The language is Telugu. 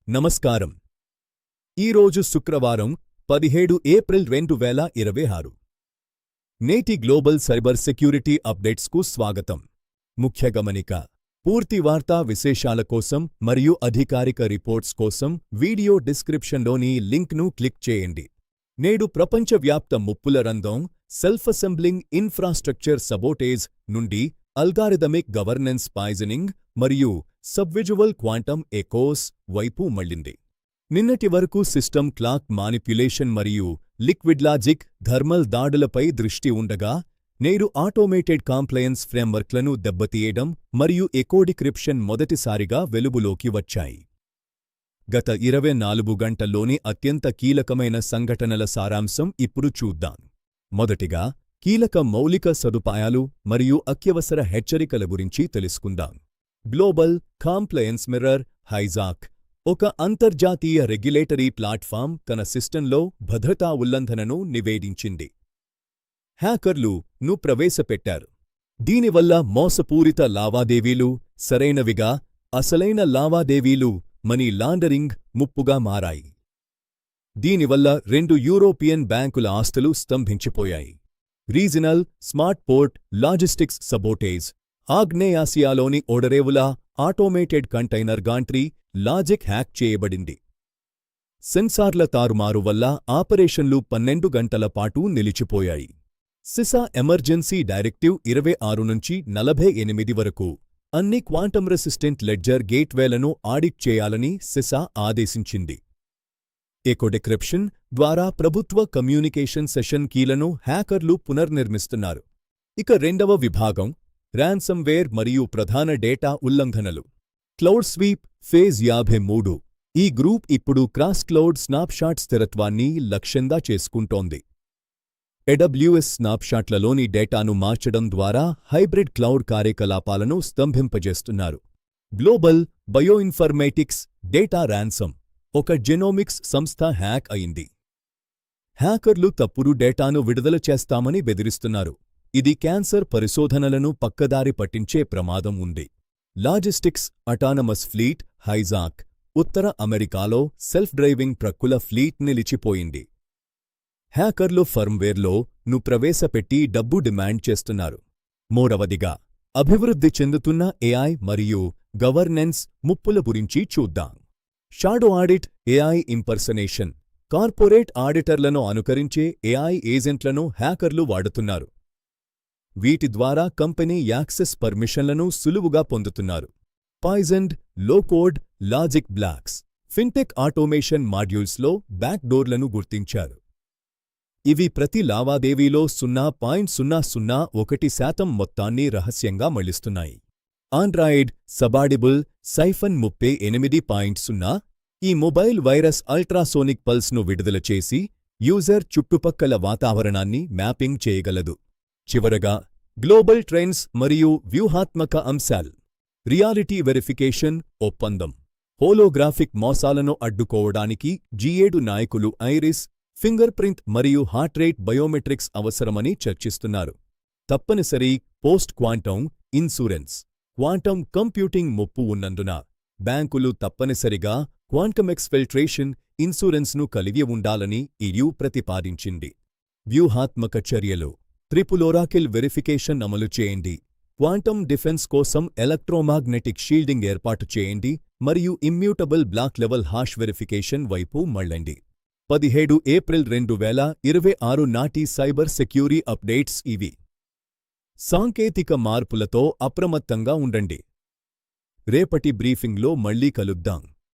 నమస్కారం. ఈరోజు శుక్రవారం 17 ఏప్రిల్ 2026. నేటి గ్లోబల్ సైబర్ సెక్యూరిటీ అప్డేట్స్కు స్వాగతం. ముఖ్య గమనిక: పూర్తి వార్తా విశేషాల కోసం మరియు అధికారిక రిపోర్ట్స్ కోసం వీడియో డిస్క్రిప్షన్లోని లింక్ను క్లిక్ చేయండి. నేడు ప్రపంచవ్యాప్త ముప్పుల రంగం సెల్ఫ్ అసెంబ్లింగ్ ఇన్ఫ్రాస్ట్రక్చర్ సబోటేజ్ నుండి అల్గారిథమిక్ గవర్నెన్స్ పాయిజనింగ్ మరియు సబ్విజువల్ క్వాంటమ్ ఎకోస్ వైపు మళ్లింది. నిన్నటి వరకు సిస్టమ్ క్లాక్ మానిప్యులేషన్ మరియు లిక్విడ్ లాజిక్ థర్మల్ దాడులపై దృష్టి ఉండగా, నేడు ఆటోమేటెడ్ కాంప్లయన్స్ ఫ్రేమ్వర్క్లను దెబ్బతీయడం మరియు ఎకోడిక్రిప్షన్ మొదటిసారిగా వెలుగులోకి వచ్చాయి. గత 24 గంటల్లోని అత్యంత కీలకమైన సంఘటనల సారాంశం ఇప్పుడు చూద్దాం. మొదటిగా, కీలక మౌలిక సదుపాయాలు మరియు అత్యవసర హెచ్చరికల గురించి తెలుసుకుందాం. గ్లోబల్ కాంప్లయన్స్ మిర్రర్ హైజాక్, ఒక అంతర్జాతీయ రెగ్యులేటరీ ప్లాట్ఫామ్ తన సిస్టంలో భద్రతా ఉల్లంఘనను నివేదించింది. హ్యాకర్లు ను ప్రవేశపెట్టారు. దీనివల్ల మోసపూరిత లావాదేవీలు సరైనవిగా అసలైన లావాదేవీలు మనీ లాండరింగ్ ముప్పుగా మారాయి. దీనివల్ల 2 యూరోపియన్ బ్యాంకుల ఆస్తులు స్తంభించిపోయాయి. రీజనల్ స్మార్ట్ పోర్ట్ లాజిస్టిక్స్ సబోటేజ్, ఆగ్నేయాసియాలోని ఓడరేవుల ఆటోమేటెడ్ కంటైనర్ గాంట్రీ లాజిక్ హ్యాక్ చేయబడింది. సెన్సార్ల తారుమారు వల్ల ఆపరేషన్లు 12 గంటల పాటు నిలిచిపోయాయి. సిసా ఎమర్జెన్సీ డైరెక్టివ్ 26 నుంచి 48 వరకు అన్ని క్వాంటమ్ రెసిస్టెంట్ లెడ్జర్ గేట్వేలను ఆడిట్ చేయాలని సిసా ఆదేశించింది. ఎకోడిక్రిప్షన్ ద్వారా ప్రభుత్వ కమ్యూనికేషన్ సెషన్ కీలను హ్యాకర్లు పునర్నిర్మిస్తున్నారు. ఇక రెండవ విభాగం ర్యాన్సమ్వేర్ మరియు ప్రధాన డేటా ఉల్లంఘనలు. Cloud sweep phase 53. ఈ గ్రూప్ ఇప్పుడు క్రాస్ క్లౌడ్ స్నాప్షాట్ స్థిరత్వాన్ని లక్ష్యంగా చేసుకుంటోంది. AWS స్నాప్షాట్లలోని డేటాను మార్చడం ద్వారా హైబ్రిడ్ క్లౌడ్ కార్యకలాపాలను స్తంభింపజేస్తున్నారు. గ్లోబల్ బయోఇన్ఫర్మేటిక్స్ డేటా ర్యాన్సమ్, ఒక జెనోమిక్స్ సంస్థ హ్యాక్ అయింది. హ్యాకర్లు తప్పుడు డేటాను విడుదల చేస్తామని బెదిరిస్తున్నారు. ఇది క్యాన్సర్ పరిశోధనలను పక్కదారి పట్టించే ప్రమాదం ఉంది. లాజిస్టిక్స్ అటానమస్ ఫ్లీట్ హైజాక్, ఉత్తర అమెరికాలో సెల్ఫ్ డ్రైవింగ్ ట్రక్కుల ఫ్లీట్ నిలిచిపోయింది. హ్యాకర్లు ఫర్మ్వేర్లో ను ప్రవేశపెట్టి డబ్బు డిమాండ్ చేస్తున్నారు. మూడవదిగా, అభివృద్ధి చెందుతున్న AI మరియు గవర్నెన్స్ ముప్పుల గురించి చూద్దాం. Shadow audit, AI impersonation, corporate ఆడిటర్లను అనుకరించే AI ఏజెంట్లను హ్యాకర్లు వాడుతున్నారు. వీటి ద్వారా కంపెనీ యాక్సెస్ పర్మిషన్లను సులువుగా పొందుతున్నారు. Poisoned low code logic blocks, fintech automation మాడ్యూల్స్లో బ్యాక్ డోర్లను గుర్తించారు. ఇవి ప్రతి లావాదేవీలో 0.001% మొత్తాన్ని రహస్యంగా మళ్లిస్తున్నాయి. ఆండ్రాయిడ్ సబాడిబుల్ సైఫన్ 38.0 ఈ మొబైల్ వైరస్ అల్ట్రాసోనిక్ పల్స్ను విడుదల చేసి యూజర్ చుట్టుపక్కల వాతావరణాన్ని మ్యాపింగ్ చేయగలదు. చివరగా, గ్లోబల్ ట్రెండ్స్ మరియు వ్యూహాత్మక అంశాలు. రియాలిటీ వెరిఫికేషన్ ఒప్పందం, హోలోగ్రాఫిక్ మోసాలను అడ్డుకోవడానికి G7 నాయకులు ఐరిస్, ఫింగర్ ప్రింట్ మరియు హార్ట్ రేట్ బయోమెట్రిక్స్ అవసరమని చర్చిస్తున్నారు. తప్పనిసరి post quantum insurance, quantum computing ముప్పు ఉన్నందున బ్యాంకులు తప్పనిసరిగా క్వాంటమ్ ఎక్స్ఫిల్ట్రేషన్ ఇన్సూరెన్స్ను కలిగి ఉండాలని EU ప్రతిపాదించింది. వ్యూహాత్మక చర్యలు. ట్రిపుల్ ఒరాకిల్ వెరిఫికేషన్ అమలు చేయండి. క్వాంటమ్ డిఫెన్స్ కోసం ఎలక్ట్రోమాగ్నెటిక్ షీల్డింగ్ ఏర్పాటు చేయండి మరియు ఇమ్మ్యూటబుల్ బ్లాక్ లెవెల్ హాష్ వెరిఫికేషన్ వైపు మళ్లండి. 17 ఏప్రిల్ 2026 నాటి సైబర్ సెక్యూరిటీ అప్డేట్స్ ఇవి. సాంకేతిక మార్పులతో అప్రమత్తంగా ఉండండి. రేపటి బ్రీఫింగ్లో మళ్లీ కలుద్దాం.